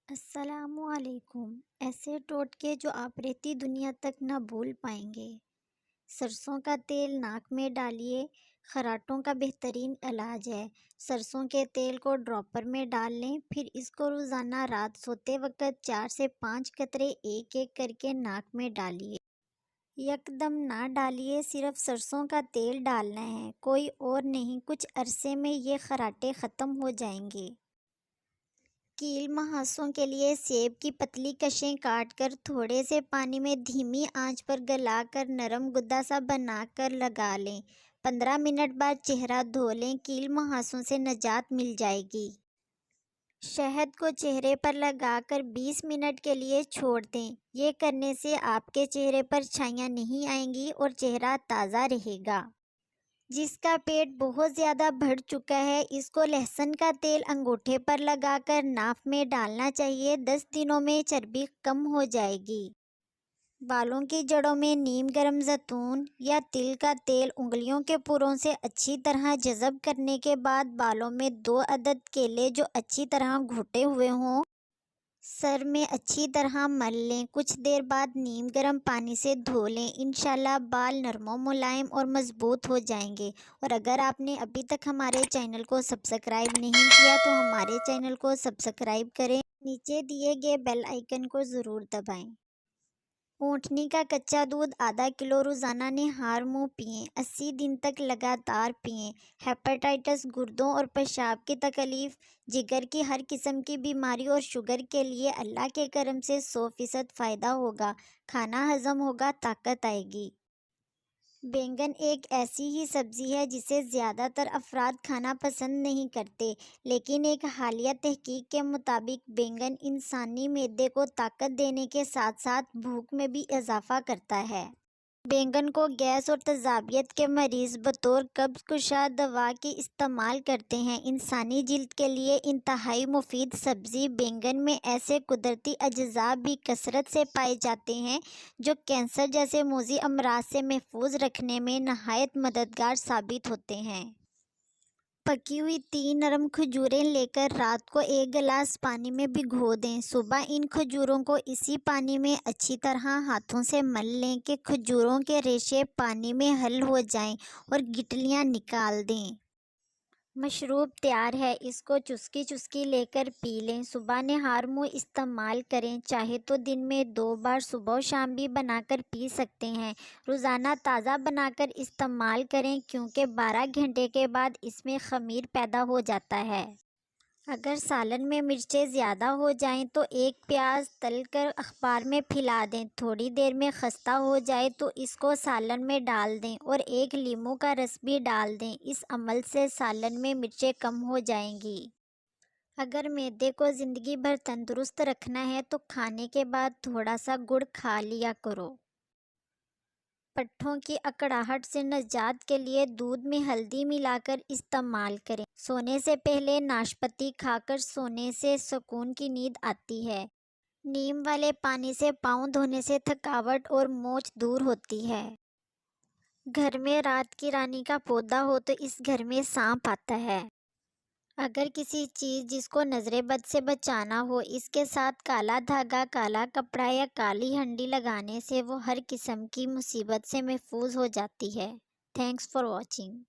السلام علیکم۔ ایسے ٹوٹکے جو آپ رہتی دنیا تک نہ بھول پائیں گے۔ سرسوں کا تیل ناک میں ڈالیے، خراٹوں کا بہترین علاج ہے۔ سرسوں کے تیل کو ڈراپر میں ڈال لیں، پھر اس کو روزانہ رات سوتے وقت 4 سے 5 قطرے ایک ایک کر کے ناک میں ڈالیے۔ یکدم نہ ڈالیے، صرف سرسوں کا تیل ڈالنا ہے، کوئی اور نہیں۔ کچھ عرصے میں یہ خراٹے ختم ہو جائیں گے۔ کیل مہاسوں کے لیے سیب کی پتلی کشیں کاٹ کر تھوڑے سے پانی میں دھیمی آنچ پر گلا کر نرم گدا سا بنا کر لگا لیں۔ 15 منٹ بعد چہرہ دھو لیں، کیل مہاسوں سے نجات مل جائے گی۔ شہد کو چہرے پر لگا کر 20 منٹ کے لیے چھوڑ دیں۔ یہ کرنے سے آپ کے چہرے پر چھائیاں نہیں آئیں گی اور چہرہ تازہ رہے گا۔ جس کا پیٹ بہت زیادہ بڑھ چکا ہے، اس کو لہسن کا تیل انگوٹھے پر لگا کر ناف میں ڈالنا چاہیے۔ 10 دنوں میں چربی کم ہو جائے گی۔ بالوں کی جڑوں میں نیم گرم زیتون یا تل کا تیل انگلیوں کے پروں سے اچھی طرح جذب کرنے کے بعد بالوں میں 2 عدد کیلے جو اچھی طرح گھوٹے ہوئے ہوں، سر میں اچھی طرح مل لیں۔ کچھ دیر بعد نیم گرم پانی سے دھو لیں۔ انشاءاللہ بال نرم و ملائم اور مضبوط ہو جائیں گے۔ اور اگر آپ نے ابھی تک ہمارے چینل کو سبسکرائب نہیں کیا تو ہمارے چینل کو سبسکرائب کریں، نیچے دیے گئے بیل آئیکن کو ضرور دبائیں۔ اونٹنی کا کچا دودھ آدھا کلو روزانہ نہار منہ پئیں، 80 دن تک لگاتار پئیں۔ ہیپاٹائٹس، گردوں اور پیشاب کی تکلیف، جگر کی ہر قسم کی بیماری اور شوگر کے لیے اللہ کے کرم سے 100% فائدہ ہوگا۔ کھانا ہضم ہوگا، طاقت آئے گی۔ بینگن ایک ایسی ہی سبزی ہے جسے زیادہ تر افراد کھانا پسند نہیں کرتے، لیکن ایک حالیہ تحقیق کے مطابق بینگن انسانی معدے کو طاقت دینے کے ساتھ ساتھ بھوک میں بھی اضافہ کرتا ہے۔ بینگن کو گیس اور تیزابیت کے مریض بطور قبض کشا دوا کے استعمال کرتے ہیں۔ انسانی جلد کے لیے انتہائی مفید سبزی بینگن میں ایسے قدرتی اجزاء بھی کثرت سے پائے جاتے ہیں جو کینسر جیسے موذی امراض سے محفوظ رکھنے میں نہایت مددگار ثابت ہوتے ہیں۔ پکی ہوئی 3 نرم کھجوریں لے کر رات کو 1 گلاس پانی میں بھگو دیں۔ صبح ان کھجوروں کو اسی پانی میں اچھی طرح ہاتھوں سے مل لیں کہ کھجوروں کے ریشے پانی میں حل ہو جائیں اور گٹلیاں نکال دیں۔ مشروب تیار ہے، اس کو چسکی چسکی لے کر پی لیں۔ صبح نہار منہ استعمال کریں، چاہے تو دن میں 2 بار صبح و شام بھی بنا کر پی سکتے ہیں۔ روزانہ تازہ بنا کر استعمال کریں کیونکہ 12 گھنٹے کے بعد اس میں خمیر پیدا ہو جاتا ہے۔ اگر سالن میں مرچیں زیادہ ہو جائیں تو 1 پیاز تل کر اخبار میں پھیلا دیں، تھوڑی دیر میں خستہ ہو جائے تو اس کو سالن میں ڈال دیں اور 1 لیموں کا رس بھی ڈال دیں۔ اس عمل سے سالن میں مرچیں کم ہو جائیں گی۔ اگر معدے کو زندگی بھر تندرست رکھنا ہے تو کھانے کے بعد تھوڑا سا گڑ کھا لیا کرو۔ پٹھوں کی اکڑاہٹ سے نجات کے لیے دودھ میں ہلدی ملا کر استعمال کریں۔ سونے سے پہلے ناشپاتی کھا کر سونے سے سکون کی نیند آتی ہے۔ نیم والے پانی سے پاؤں دھونے سے تھکاوٹ اور موچ دور ہوتی ہے۔ گھر میں رات کی رانی کا پودا ہو تو اس گھر میں سانپ آتا ہے۔ اگر کسی چیز جس کو نظر بد سے بچانا ہو، اس کے ساتھ کالا دھاگا، کالا کپڑا یا کالی ہنڈی لگانے سے وہ ہر قسم کی مصیبت سے محفوظ ہو جاتی ہے۔ Thanks for watching.